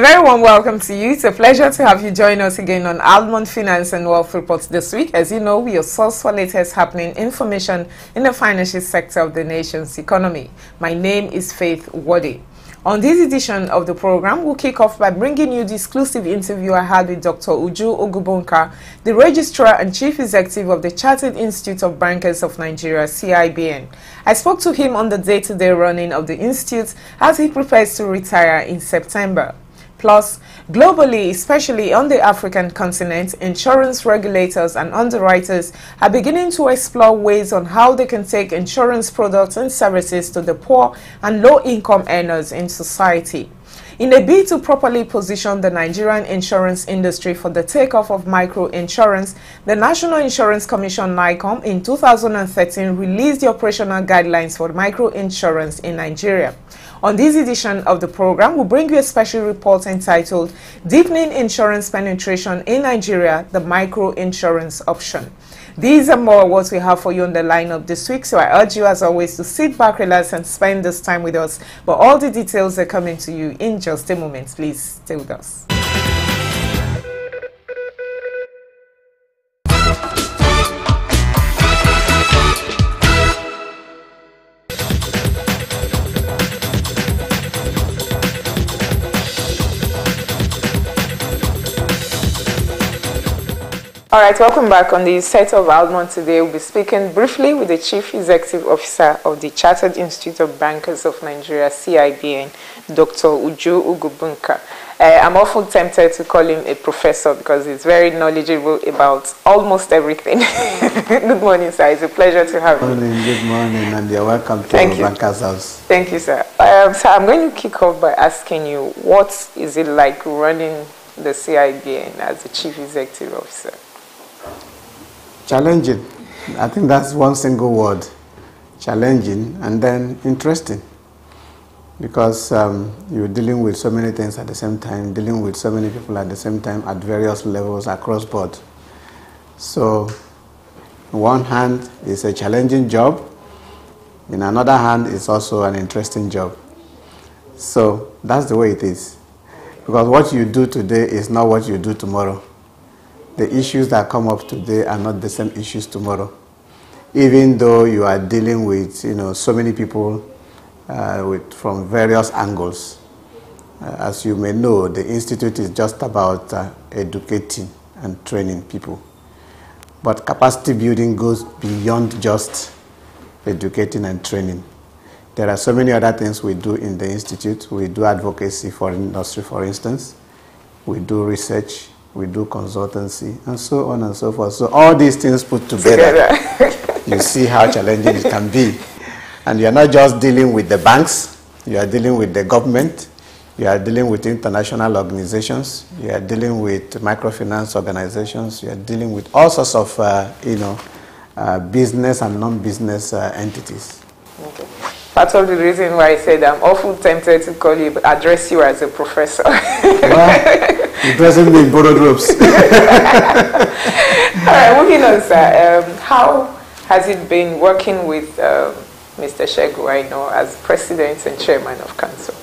very warm welcome to you. It's a pleasure to have you join us again on Almond Finance and Wealth Reports this week. As you know, we are source for latest happening information in the financial sector of the nation's economy. My name is Faith Wadi. On this edition of the program, we'll kick off by bringing you the exclusive interview I had with Dr. Uju Ogubonka, the Registrar and Chief Executive of the Chartered Institute of Bankers of Nigeria, CIBN. I spoke to him on the day-to-day running of the institute as he prepares to retire in September. Plus, globally, especially on the African continent, insurance regulators and underwriters are beginning to explore ways on how they can take insurance products and services to the poor and low-income earners in society. In a bid to properly position the Nigerian insurance industry for the takeoff of micro-insurance, the National Insurance Commission (NICOM) in 2013 released the operational guidelines for micro-insurance in Nigeria. On this edition of the program, we'll bring you a special report entitled Deepening Insurance Penetration in Nigeria, the Micro-Insurance Option. These are more what we have for you on the lineup this week, so I urge you as always to sit back, relax and spend this time with us. But all the details are coming to you in just a moment. Please stay with us. All right, welcome back. On the set of Almond today, we'll be speaking briefly with the Chief Executive Officer of the Chartered Institute of Bankers of Nigeria, CIBN, Dr. Uju Ogubonka. I'm often tempted to call him a professor because he's very knowledgeable about almost everything. Good morning, sir. It's a pleasure to have you. Good morning, and you're welcome to our Bankers House. Thank you, sir. So I'm going to kick off by asking you, what is it like running the CIBN as the Chief Executive Officer? Challenging. I think that's one single word. Challenging and then interesting. Because you're dealing with so many things at the same time, dealing with so many people at the same time at various levels across board. So, on one hand, it's a challenging job. In another hand, it's also an interesting job. So, that's the way it is. Because what you do today is not what you do tomorrow. The issues that come up today are not the same issues tomorrow. Even though you are dealing with, so many people from various angles. As you may know, the Institute is just about educating and training people. But capacity building goes beyond just educating and training. There are so many other things we do in the Institute. We do advocacy for industry, for instance. We do research. We do consultancy, and so on and so forth. So all these things put together, you see how challenging it can be. And you're not just dealing with the banks, you are dealing with the government, you are dealing with international organizations, you are dealing with microfinance organizations, you are dealing with all sorts of, business and non-business entities. Okay. Part of the reason why I said I'm often tempted to address you as a professor. Well, you're dressing me in borrowed robes. All right, moving on, sir. How has it been working with Mr. Shegu as President and Chairman of Council?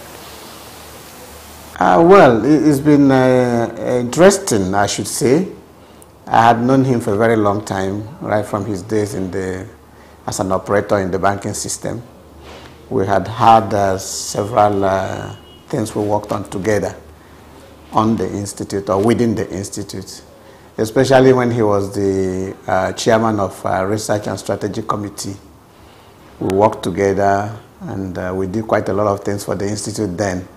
Well, it's been interesting, I should say. I had known him for a very long time, right from his days as an operator in the banking system. We had several things we worked on together on the Institute or within the Institute, especially when he was the chairman of Research and Strategy Committee. We worked together and we did quite a lot of things for the Institute then,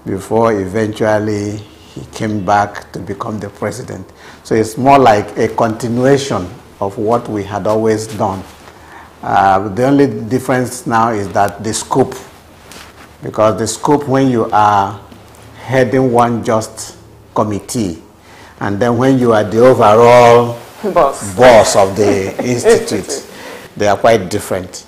before eventually he came back to become the president. So it's more like a continuation of what we had always done. The only difference now is that the scope, because the scope when you are heading one just committee, and then when you are the overall boss of the institute, they are quite different.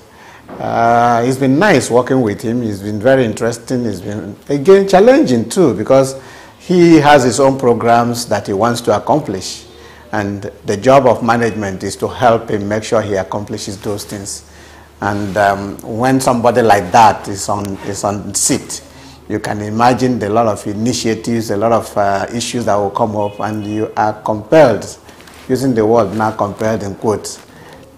It's been nice working with him. It's been very interesting. It's been, again, challenging too, because he has his own programs that he wants to accomplish. And the job of management is to help him make sure he accomplishes those things. And when somebody like that is on seat, you can imagine a lot of initiatives, a lot of issues that will come up, and you are compelled, using the word now compelled in quotes,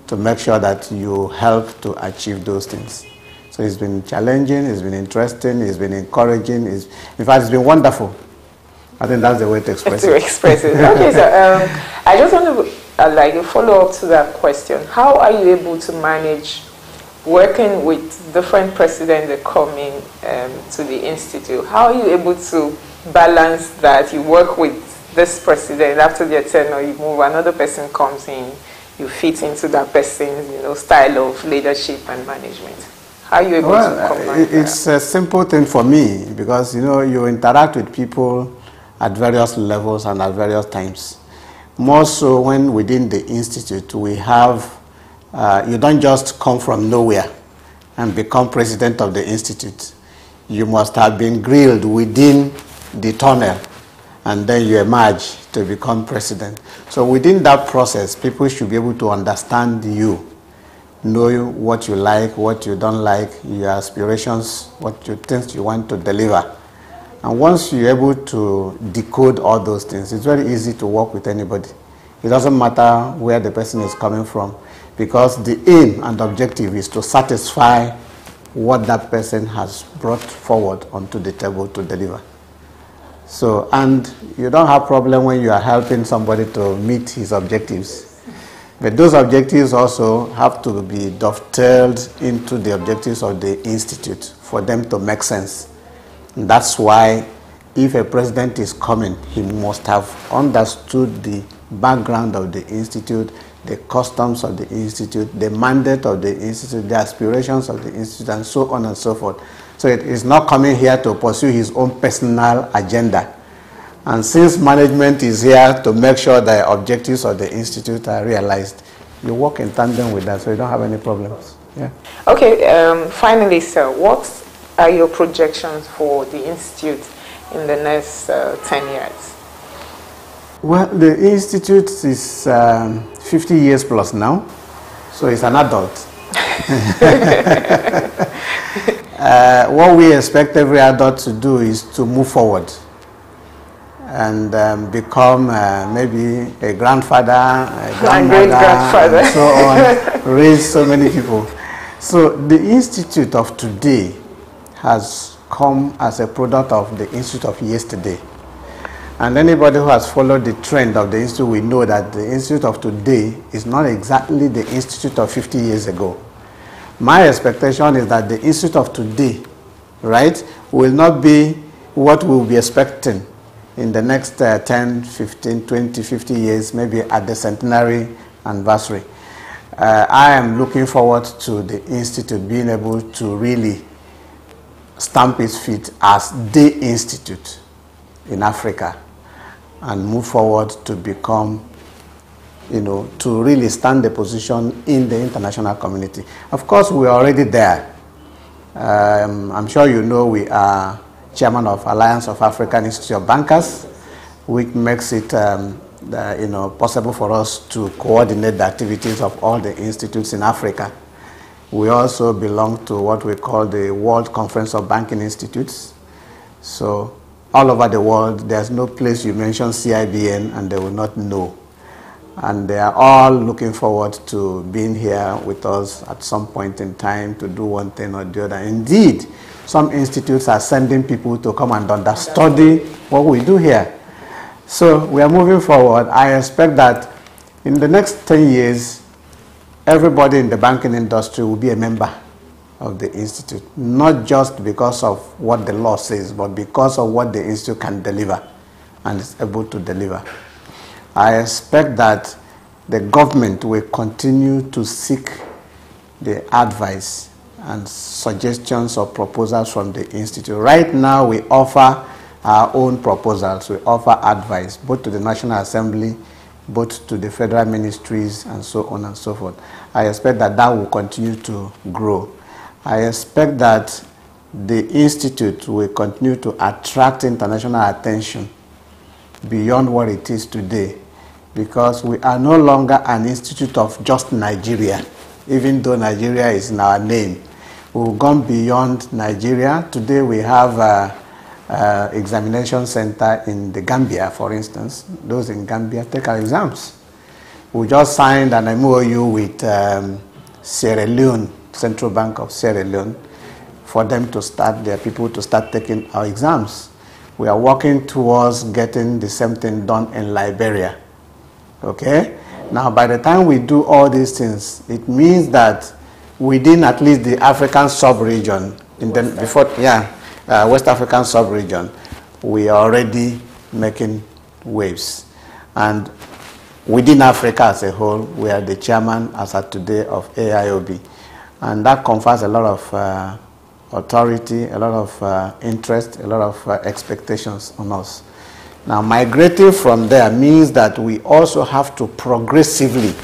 to make sure that you help to achieve those things. So it's been challenging, it's been interesting, it's been encouraging, in fact, it's been wonderful. I think that's the way to express it. Okay, so I just want to like a follow-up to that question. How are you able to manage working with different presidents that come in to the Institute? How are you able to balance that? You work with this president, after their tenure you move, another person comes in, you fit into that person's style of leadership and management. How are you able to combine it's a simple thing for me, because you interact with people at various levels and at various times. More so when within the Institute we have, you don't just come from nowhere and become president of the Institute. You must have been grilled within the tunnel, and then you emerge to become president. So within that process, people should be able to understand you, know what you like, what you don't like, your aspirations, what you think you want to deliver. And once you're able to decode all those things, it's very easy to work with anybody. It doesn't matter where the person is coming from, because the aim and objective is to satisfy what that person has brought forward onto the table to deliver. So, and you don't have problem when you are helping somebody to meet his objectives. But those objectives also have to be dovetailed into the objectives of the Institute for them to make sense. And that's why if a president is coming, he must have understood the background of the Institute, the customs of the Institute, the mandate of the Institute, the aspirations of the Institute, and so on and so forth. So it is not coming here to pursue his own personal agenda. And since management is here to make sure the objectives of the Institute are realized, you work in tandem with that, so you don't have any problems. Yeah. Okay, finally, sir, what are your projections for the Institute in the next 10 years? Well, the Institute is 50 years plus now, so it's an adult. What we expect every adult to do is to move forward and become maybe a grandfather, a grandmother, and so on, raise so many people. So the Institute of today has come as a product of the Institute of yesterday. And anybody who has followed the trend of the Institute will know that the Institute of today is not exactly the Institute of 50 years ago. My expectation is that the Institute of today, right, will not be what we'll be expecting in the next 10, 15, 20, 50 years, maybe at the centenary anniversary. I am looking forward to the Institute being able to really stamp its feet as the Institute in Africa and move forward to become, to really stand the position in the international community. Of course, we are already there. I'm sure you know we are chairman of Alliance of African Institute of Bankers, which makes it possible for us to coordinate the activities of all the institutes in Africa. We also belong to what we call the World Conference of Banking Institutes. So all over the world, there's no place you mention CIBN and they will not know. And they are all looking forward to being here with us at some point in time to do one thing or the other. Indeed, some institutes are sending people to come and understudy what we do here. So we are moving forward. I expect that in the next 10 years, everybody in the banking industry will be a member of the Institute, not just because of what the law says, but because of what the Institute can deliver and is able to deliver. I expect that the government will continue to seek the advice and suggestions or proposals from the Institute. Right now, we offer our own proposals. We offer advice, both to the National Assembly, both to the federal ministries, and so on and so forth. I expect that that will continue to grow. I expect that the Institute will continue to attract international attention beyond what it is today, because we are no longer an institute of just Nigeria, even though Nigeria is in our name. We've gone beyond Nigeria. Today we have examination center in the Gambia, for instance. Those in Gambia take our exams. We just signed an MOU with Sierra Leone, Central Bank of Sierra Leone, for them to start, their people to start taking our exams. We are working towards getting the same thing done in Liberia. Okay? Now, by the time we do all these things, it means that within at least the African sub-region, West African sub-region, we are already making waves. And within Africa as a whole, we are the chairman as of today of AIOB. And that confers a lot of authority, a lot of interest, a lot of expectations on us. Now, migrating from there means that we also have to progressively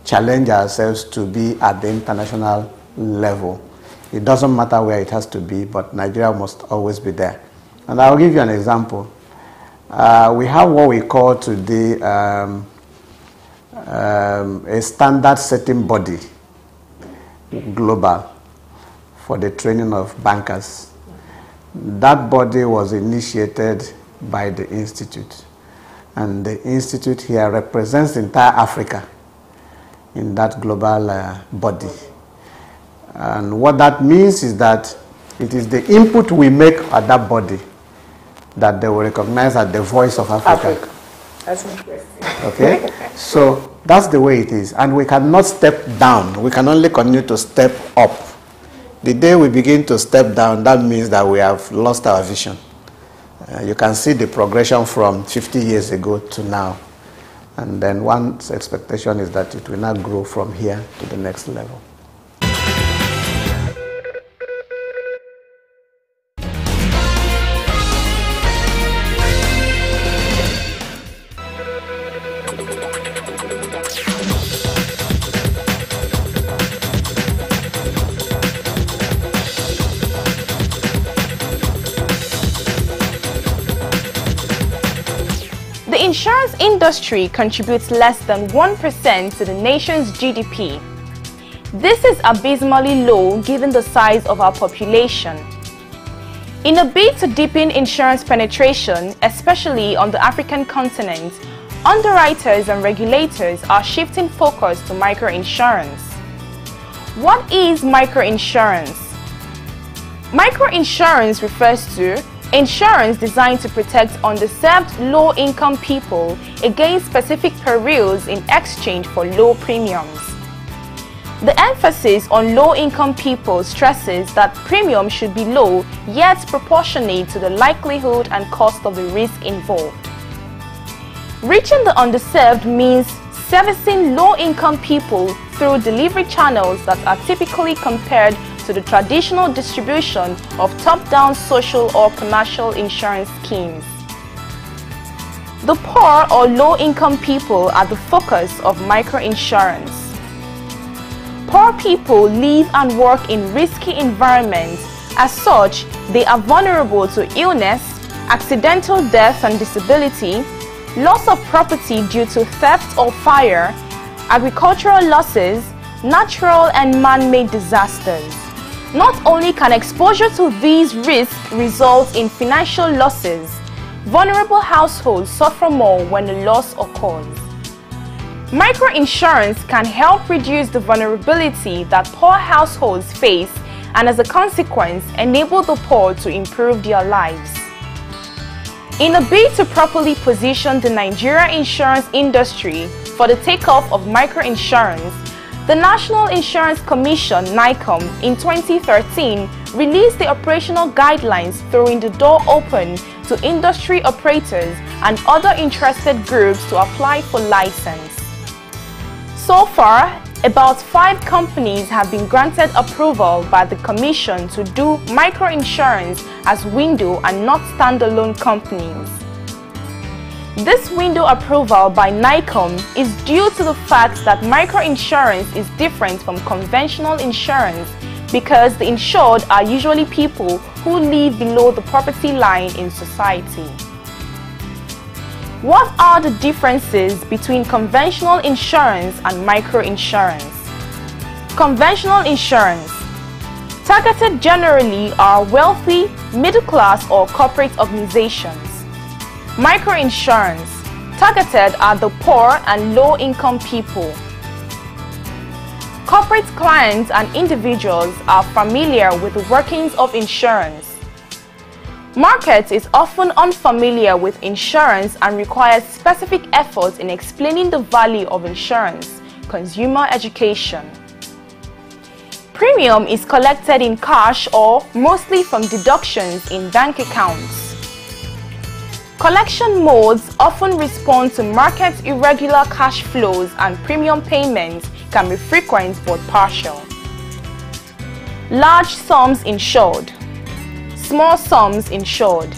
challenge ourselves to be at the international level. It doesn't matter where it has to be, but Nigeria must always be there. And I'll give you an example. We have what we call today a standard setting body, global, for the training of bankers. That body was initiated by the Institute. And the Institute here represents entire Africa in that global body. And what that means is that it is the input we make at that body that they will recognize as the voice of Africa. That's interesting. Okay? So that's the way it is. And we cannot step down. We can only continue to step up. The day we begin to step down, that means that we have lost our vision. You can see the progression from 50 years ago to now. And then one's expectation is that it will not grow from here to the next level. The insurance industry contributes less than 1% to the nation's GDP. This is abysmally low given the size of our population. In a bid to deepen insurance penetration, especially on the African continent, underwriters and regulators are shifting focus to microinsurance. What is microinsurance? Microinsurance refers to insurance designed to protect underserved low-income people against specific perils in exchange for low premiums. The emphasis on low-income people stresses that premiums should be low yet proportionate to the likelihood and cost of the risk involved. Reaching the underserved means servicing low-income people through delivery channels that are typically compared to the traditional distribution of top-down social or commercial insurance schemes. The poor or low-income people are the focus of microinsurance. Poor people live and work in risky environments. As such, they are vulnerable to illness, accidental death and disability, loss of property due to theft or fire, agricultural losses, natural and man-made disasters. Not only can exposure to these risks result in financial losses, vulnerable households suffer more when a loss occurs. Microinsurance can help reduce the vulnerability that poor households face and, as a consequence, enable the poor to improve their lives. In a bid to properly position the Nigerian insurance industry for the takeoff of microinsurance, the National Insurance Commission (NICOM) in 2013 released the operational guidelines, throwing the door open to industry operators and other interested groups to apply for license. So far, about 5 companies have been granted approval by the Commission to do microinsurance as window and not standalone companies. This window approval by NICOM is due to the fact that microinsurance is different from conventional insurance because the insured are usually people who live below the poverty line in society. What are the differences between conventional insurance and microinsurance? Conventional insurance. Targeted generally are wealthy, middle-class or corporate organizations. Microinsurance. Targeted are the poor and low-income people. Corporate clients and individuals are familiar with the workings of insurance. Market is often unfamiliar with insurance and requires specific efforts in explaining the value of insurance. Consumer education. Premium is collected in cash or mostly from deductions in bank accounts. Collection modes often respond to market irregular cash flows, and premium payments can be frequent but partial. Large sums insured. Small sums insured.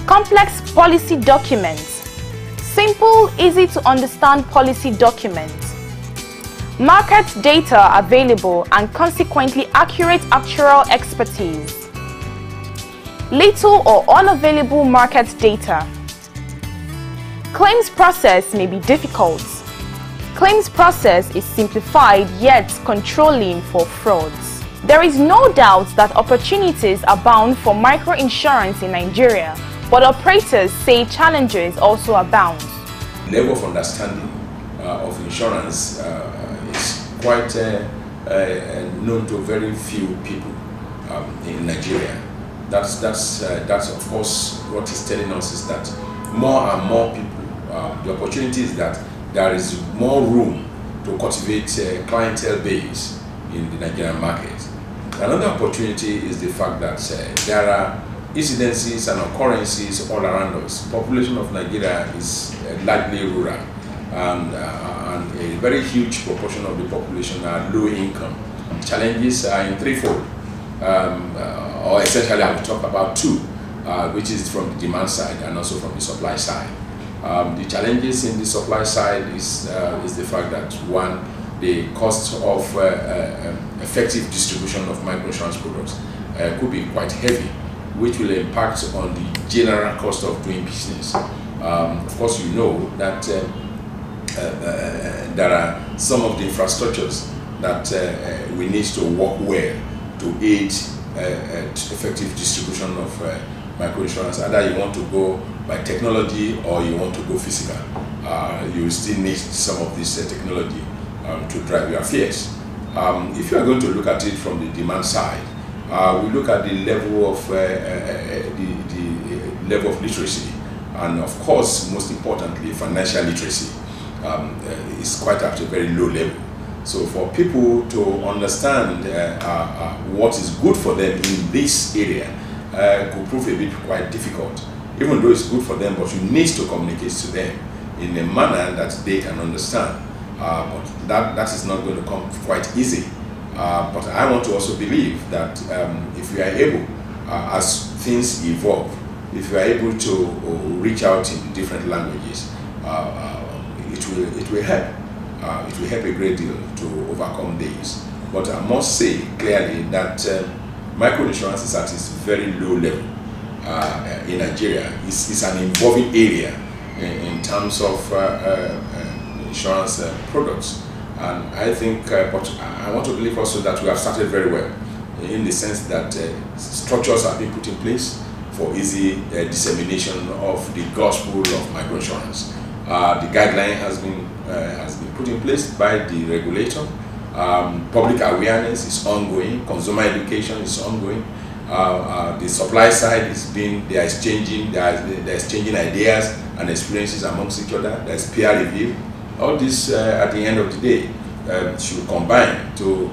Complex policy documents. Simple, easy to understand policy documents. Market data available and consequently accurate actuarial expertise. Little or unavailable market data. Claims process may be difficult. Claims process is simplified yet controlling for frauds. There is no doubt that opportunities abound for microinsurance in Nigeria, but operators say challenges also abound. The level of understanding of insurance is quite known to very few people in Nigeria. That's of course what is telling us is that more and more people, the opportunity is that there is more room to cultivate clientele base in the Nigerian market. Another opportunity is the fact that there are incidences and occurrences all around us. Population of Nigeria is largely rural, and a very huge proportion of the population are low income. Challenges are in threefold, or essentially I will talk about two, which is from the demand side and also from the supply side. The challenges in the supply side is the fact that one, the cost of effective distribution of microinsurance products could be quite heavy, which will impact on the general cost of doing business. Of course, you know that there are some of the infrastructures that we need to work well to aid effective distribution of microinsurance. Either you want to go by technology or you want to go physical. You still need some of this technology to drive your affairs. If you are going to look at it from the demand side, we look at the level of level of literacy, and of course, most importantly, financial literacy is quite at a very low level. So for people to understand what is good for them in this area could prove a bit quite difficult, even though it's good for them, but you need to communicate to them in a manner that they can understand. But that is not going to come quite easy. But I want to also believe that if we are able, as things evolve, if we are able to reach out in different languages, it will help. It will help a great deal to overcome these. But I must say clearly that microinsurance is at its very low level in Nigeria. It's an evolving area in terms of insurance products. And I think, but I want to believe also that we have started very well, in the sense that structures have been put in place for easy dissemination of the gospel of microinsurance. The guideline has been put in place by the regulator. Public awareness is ongoing. Consumer education is ongoing. The supply side they are exchanging ideas and experiences amongst each other. There's peer review. All this, at the end of the day, should combine to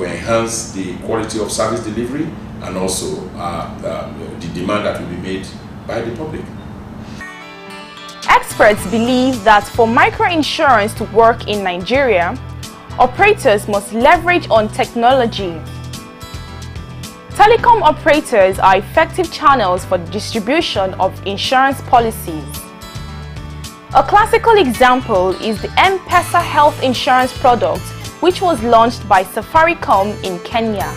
enhance the quality of service delivery and also the demand that will be made by the public. Experts believe that for microinsurance to work in Nigeria, operators must leverage on technology. Telecom operators are effective channels for the distribution of insurance policies. A classical example is the M-Pesa health insurance product, which was launched by Safaricom in Kenya.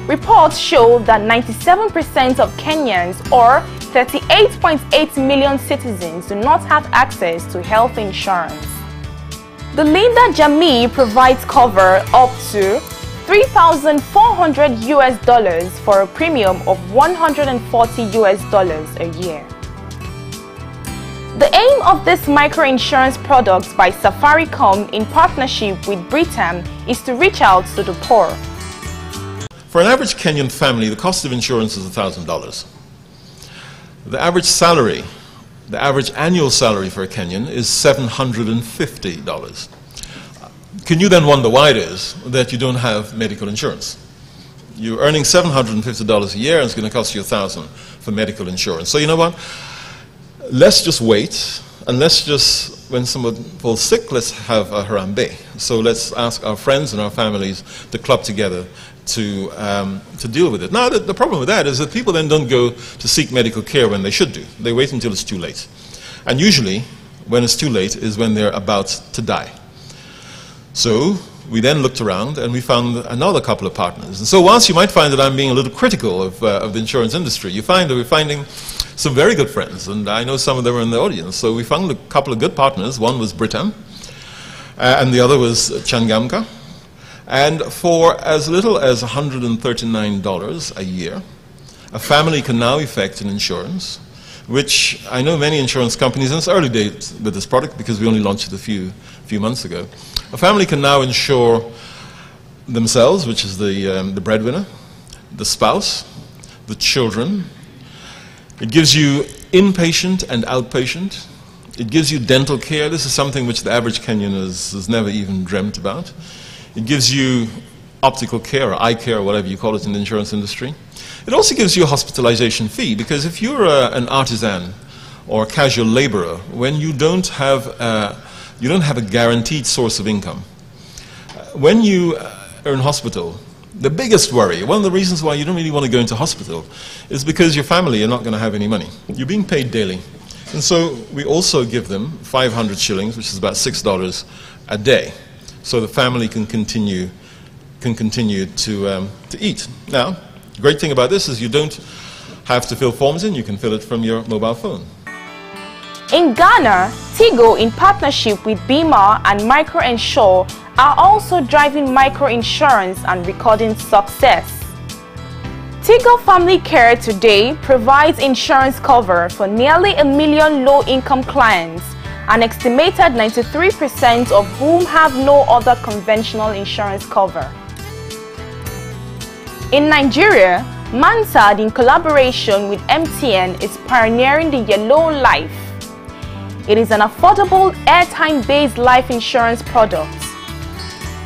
Reports show that 97% of Kenyans, or 38.8 million citizens, do not have access to health insurance. The Linda Jamii provides cover up to $3,400 US for a premium of $140 US a year. The aim of this microinsurance product by Safaricom in partnership with Britam is to reach out to the poor. For an average Kenyan family, the cost of insurance is $1,000. The average salary, the average annual salary for a Kenyan is $750. Can you then wonder why it is that you don't have medical insurance? You're earning $750 a year and it's going to cost you $1,000 for medical insurance. So you know what? Let's just wait, and let's just, when someone falls sick, let's have a Harambe. So let's ask our friends and our families to club together to deal with it. Now, the problem with that is that people then don't go to seek medical care when they should do. They wait until it's too late. And usually, when it's too late is when they're about to die. So we then looked around and we found another couple of partners. And so whilst you might find that I'm being a little critical of the insurance industry, you find that we're finding some very good friends, and I know some of them are in the audience. So we found a couple of good partners. One was Britam, and the other was Changamka. And for as little as $139 a year, a family can now effect an insurance, which I know many insurance companies, and it's early days with this product because we only launched it a few months ago. A family can now insure themselves, which is the breadwinner, the spouse, the children. It gives you inpatient and outpatient. It gives you dental care. This is something which the average Kenyan has never even dreamt about. It gives you optical care or eye care or whatever you call it in the insurance industry. It also gives you a hospitalization fee, because if you're an artisan or a casual laborer, when you don't have a guaranteed source of income, when you are in hospital, the biggest worry, one of the reasons why you don't really want to go into hospital, is because your family are not going to have any money. You're being paid daily. And so we also give them 500 shillings, which is about $6 a day, so the family can continue to eat. Now, the great thing about this is you don't have to fill forms in, you can fill it from your mobile phone. In Ghana, Tigo, in partnership with Bima and Microinsure, are also driving microinsurance and recording success. Tigo Family Care today provides insurance cover for nearly 1 million low-income clients, an estimated 93% of whom have no other conventional insurance cover. In Nigeria, Mansard, in collaboration with MTN, is pioneering the Yellow Life. It is an affordable airtime-based life insurance product.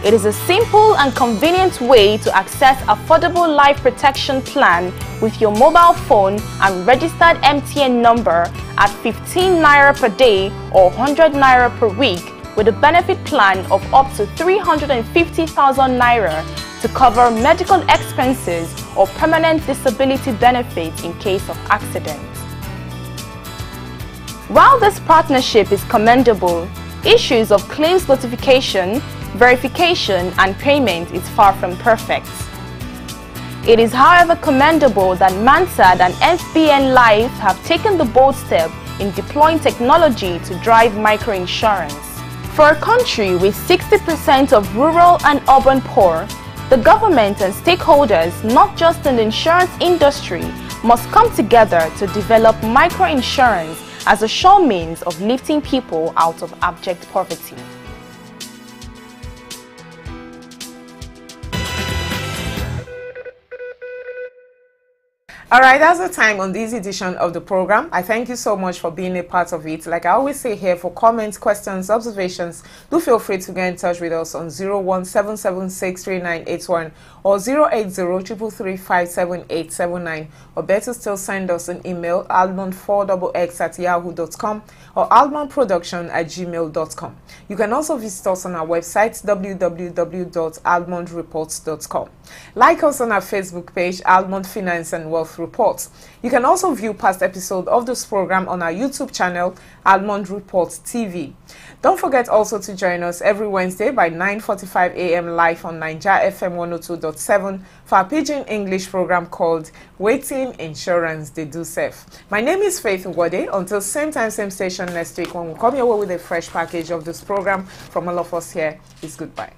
It is a simple and convenient way to access affordable life protection plan with your mobile phone and registered MTN number at 15 Naira per day or 100 Naira per week, with a benefit plan of up to 350,000 Naira to cover medical expenses or permanent disability benefits in case of accident. While this partnership is commendable, issues of claims notification, verification and payment is far from perfect. It is, however, commendable that Mansard and FBN Life have taken the bold step in deploying technology to drive microinsurance. For a country with 60% of rural and urban poor, the government and stakeholders, not just in the insurance industry, must come together to develop microinsurance as a sure means of lifting people out of abject poverty. All right, that's the time on this edition of the program. I thank you so much for being a part of it. Like I always say here, for comments, questions, observations, do feel free to get in touch with us on 017763981 or 08033357879, or better still, send us an email, almond4xx@yahoo.com or almondproduction@gmail.com. You can also visit us on our website, www.almondreports.com. Like us on our Facebook page, Almond Finance and Wealth Reports. You can also view past episodes of this program on our YouTube channel, Almond Reports TV. Don't forget also to join us every Wednesday by 9:45 a.m. live on Niger FM 102.7 for our Pidgin English program called Waiting Insurance They Do Safe. My name is Faith Ngwade. Until same time, same station next week, when we come your way with a fresh package of this program from all of us here, it's goodbye.